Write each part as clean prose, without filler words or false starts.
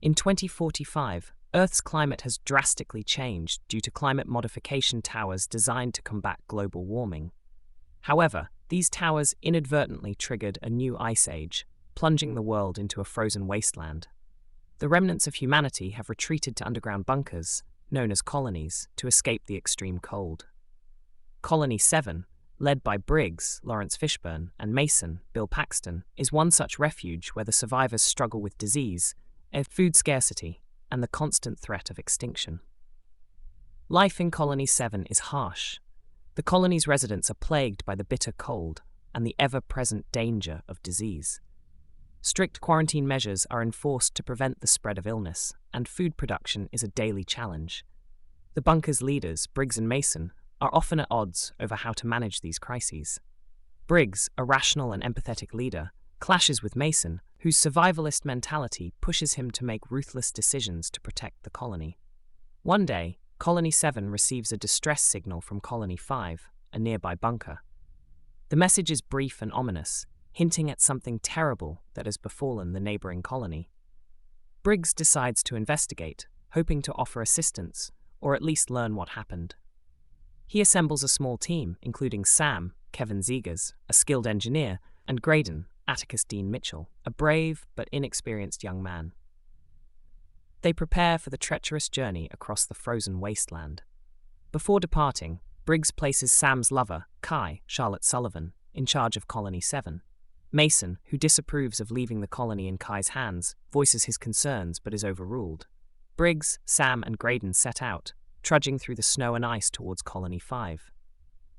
In 2045, Earth's climate has drastically changed due to climate modification towers designed to combat global warming. However, these towers inadvertently triggered a new ice age, plunging the world into a frozen wasteland. The remnants of humanity have retreated to underground bunkers, known as colonies, to escape the extreme cold. Colony 7, led by Briggs, Lawrence Fishburne, and Mason, Bill Paxton, is one such refuge where the survivors struggle with disease, food scarcity, and the constant threat of extinction. Life in Colony 7 is harsh. The colony's residents are plagued by the bitter cold and the ever-present danger of disease. Strict quarantine measures are enforced to prevent the spread of illness, and food production is a daily challenge. The bunker's leaders, Briggs and Mason, are often at odds over how to manage these crises. Briggs, a rational and empathetic leader, clashes with Mason, whose survivalist mentality pushes him to make ruthless decisions to protect the colony. One day, Colony 7 receives a distress signal from Colony 5, a nearby bunker. The message is brief and ominous, hinting at something terrible that has befallen the neighboring colony. Briggs decides to investigate, hoping to offer assistance, or at least learn what happened. He assembles a small team, including Sam, Kevin Zegers, a skilled engineer, and Graydon, Atticus Dean Mitchell, a brave but inexperienced young man. They prepare for the treacherous journey across the frozen wasteland. Before departing, Briggs places Sam's lover, Kai, Charlotte Sullivan, in charge of Colony 7. Mason, who disapproves of leaving the colony in Kai's hands, voices his concerns but is overruled. Briggs, Sam, and Graydon set out, trudging through the snow and ice towards Colony 5.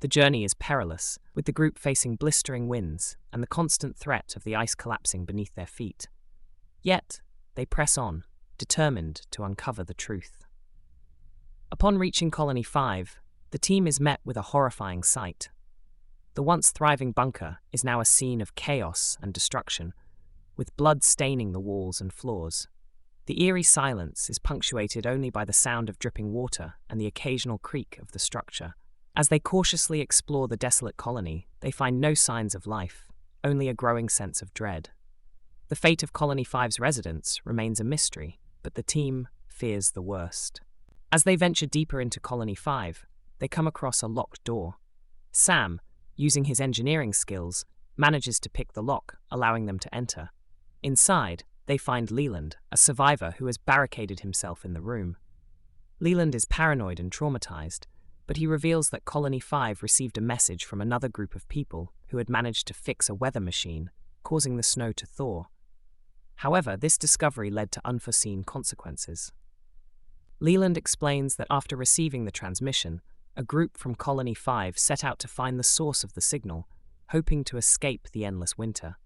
The journey is perilous, with the group facing blistering winds and the constant threat of the ice collapsing beneath their feet. Yet, they press on, determined to uncover the truth. Upon reaching Colony 5, the team is met with a horrifying sight. The once thriving bunker is now a scene of chaos and destruction, with blood staining the walls and floors. The eerie silence is punctuated only by the sound of dripping water and the occasional creak of the structure. As they cautiously explore the desolate colony, they find no signs of life, only a growing sense of dread. The fate of Colony 5's residents remains a mystery, but the team fears the worst. As they venture deeper into Colony 5, they come across a locked door. Sam, using his engineering skills, manages to pick the lock, allowing them to enter. Inside, they find Leland, a survivor who has barricaded himself in the room. Leland is paranoid and traumatized, but he reveals that Colony 5 received a message from another group of people who had managed to fix a weather machine, causing the snow to thaw. However, this discovery led to unforeseen consequences. Leland explains that after receiving the transmission, a group from Colony 5 set out to find the source of the signal, hoping to escape the endless winter.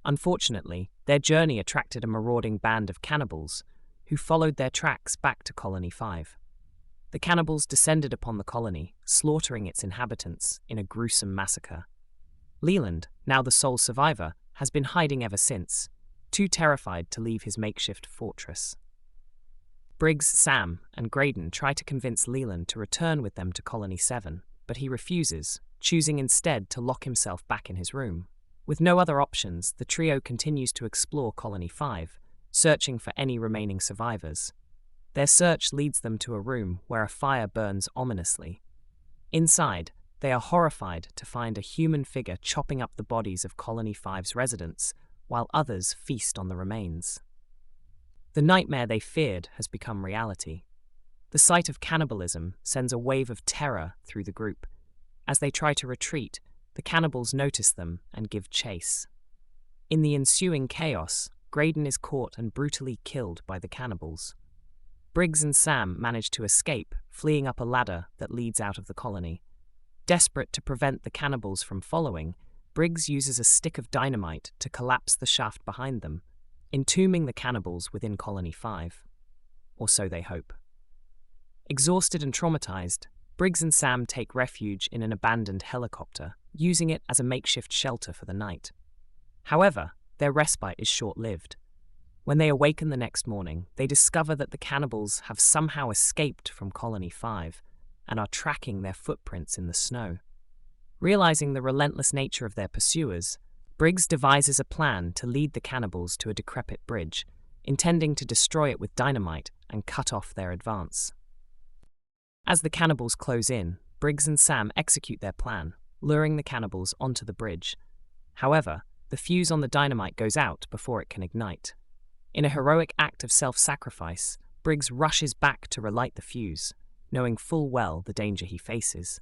Unfortunately, their journey attracted a marauding band of cannibals, who followed their tracks back to Colony 5. The cannibals descended upon the colony, slaughtering its inhabitants in a gruesome massacre. Leland, now the sole survivor, has been hiding ever since, too terrified to leave his makeshift fortress. Briggs, Sam, and Graydon try to convince Leland to return with them to Colony 7, but he refuses, choosing instead to lock himself back in his room. With no other options, the trio continues to explore Colony 5, searching for any remaining survivors. Their search leads them to a room where a fire burns ominously. Inside, they are horrified to find a human figure chopping up the bodies of Colony 5's residents, while others feast on the remains. The nightmare they feared has become reality. The sight of cannibalism sends a wave of terror through the group. As they try to retreat, the cannibals notice them and give chase. In the ensuing chaos, Graydon is caught and brutally killed by the cannibals. Briggs and Sam manage to escape, fleeing up a ladder that leads out of the colony. Desperate to prevent the cannibals from following, Briggs uses a stick of dynamite to collapse the shaft behind them, entombing the cannibals within Colony 5. Or so they hope. Exhausted and traumatized, Briggs and Sam take refuge in an abandoned helicopter, using it as a makeshift shelter for the night. However, their respite is short-lived. When they awaken the next morning, they discover that the cannibals have somehow escaped from Colony 5 and are tracking their footprints in the snow. Realizing the relentless nature of their pursuers, Briggs devises a plan to lead the cannibals to a decrepit bridge, intending to destroy it with dynamite and cut off their advance. As the cannibals close in, Briggs and Sam execute their plan, luring the cannibals onto the bridge. However, the fuse on the dynamite goes out before it can ignite. In a heroic act of self-sacrifice, Briggs rushes back to relight the fuse, knowing full well the danger he faces.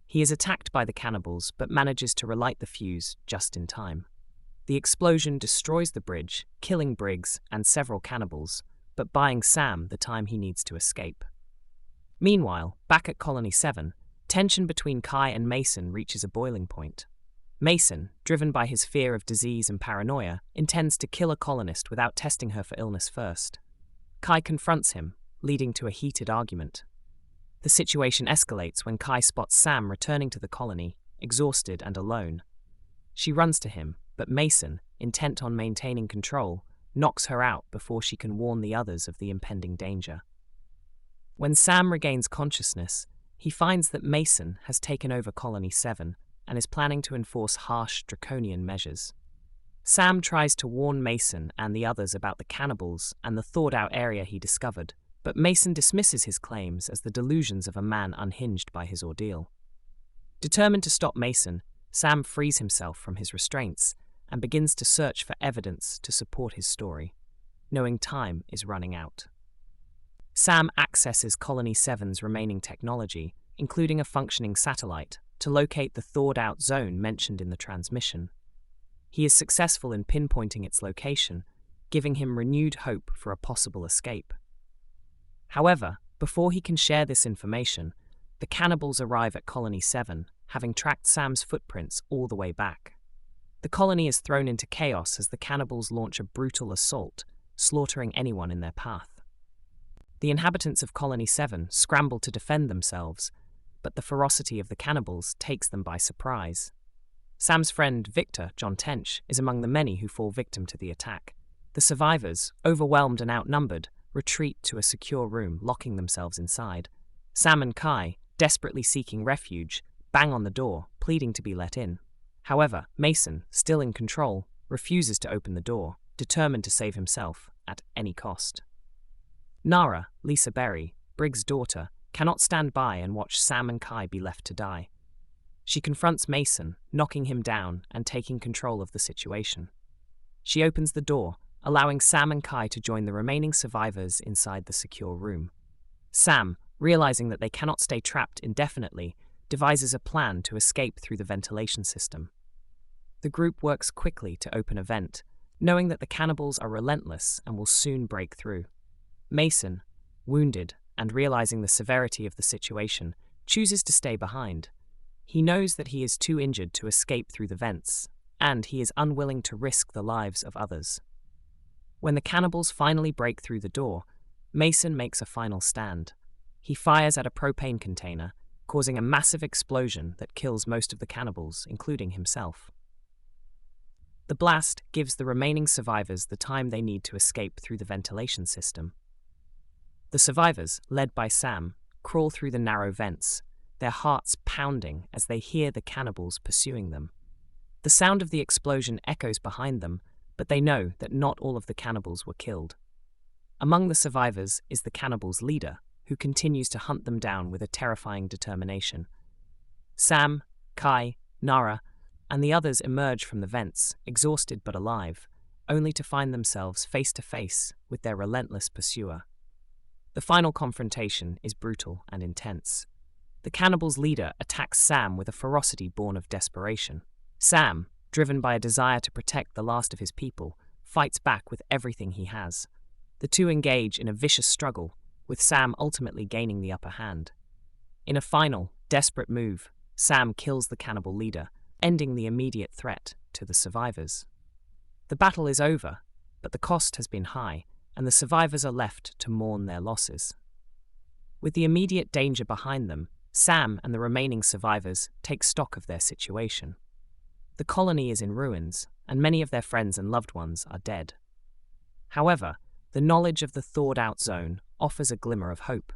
He is attacked by the cannibals but manages to relight the fuse just in time. The explosion destroys the bridge, killing Briggs and several cannibals, but buying Sam the time he needs to escape. Meanwhile, back at Colony 7, tension between Kai and Mason reaches a boiling point. Mason, driven by his fear of disease and paranoia, intends to kill a colonist without testing her for illness first. Kai confronts him, leading to a heated argument. The situation escalates when Kai spots Sam returning to the colony, exhausted and alone. She runs to him, but Mason, intent on maintaining control, knocks her out before she can warn the others of the impending danger. When Sam regains consciousness, he finds that Mason has taken over Colony 7 and is planning to enforce harsh, draconian measures. Sam tries to warn Mason and the others about the cannibals and the thawed-out area he discovered, but Mason dismisses his claims as the delusions of a man unhinged by his ordeal. Determined to stop Mason, Sam frees himself from his restraints and begins to search for evidence to support his story, knowing time is running out. Sam accesses Colony 7's remaining technology, including a functioning satellite, to locate the thawed-out zone mentioned in the transmission. He is successful in pinpointing its location, giving him renewed hope for a possible escape. However, before he can share this information, the cannibals arrive at Colony 7, having tracked Sam's footprints all the way back. The colony is thrown into chaos as the cannibals launch a brutal assault, slaughtering anyone in their path. The inhabitants of Colony 7 scramble to defend themselves, but the ferocity of the cannibals takes them by surprise. Sam's friend Victor, John Tench, is among the many who fall victim to the attack. The survivors, overwhelmed and outnumbered, retreat to a secure room, locking themselves inside. Sam and Kai, desperately seeking refuge, bang on the door, pleading to be let in. However, Mason, still in control, refuses to open the door, determined to save himself at any cost. Nara, Lisa Berry, Briggs' daughter, cannot stand by and watch Sam and Kai be left to die. She confronts Mason, knocking him down and taking control of the situation. She opens the door, allowing Sam and Kai to join the remaining survivors inside the secure room. Sam, realizing that they cannot stay trapped indefinitely, devises a plan to escape through the ventilation system. The group works quickly to open a vent, knowing that the cannibals are relentless and will soon break through. Mason, wounded and realizing the severity of the situation, chooses to stay behind. He knows that he is too injured to escape through the vents, and he is unwilling to risk the lives of others. When the cannibals finally break through the door, Mason makes a final stand. He fires at a propane container, causing a massive explosion that kills most of the cannibals, including himself. The blast gives the remaining survivors the time they need to escape through the ventilation system. The survivors, led by Sam, crawl through the narrow vents, their hearts pounding as they hear the cannibals pursuing them. The sound of the explosion echoes behind them, but they know that not all of the cannibals were killed. Among the survivors is the cannibals' leader, who continues to hunt them down with a terrifying determination. Sam, Kai, Nara, and the others emerge from the vents, exhausted but alive, only to find themselves face to face with their relentless pursuer. The final confrontation is brutal and intense. The cannibals' leader attacks Sam with a ferocity born of desperation. Sam, driven by a desire to protect the last of his people, fights back with everything he has. The two engage in a vicious struggle, with Sam ultimately gaining the upper hand. In a final, desperate move, Sam kills the cannibal leader, ending the immediate threat to the survivors. The battle is over, but the cost has been high, and the survivors are left to mourn their losses. With the immediate danger behind them, Sam and the remaining survivors take stock of their situation. The colony is in ruins, and many of their friends and loved ones are dead. However, the knowledge of the thawed-out zone offers a glimmer of hope.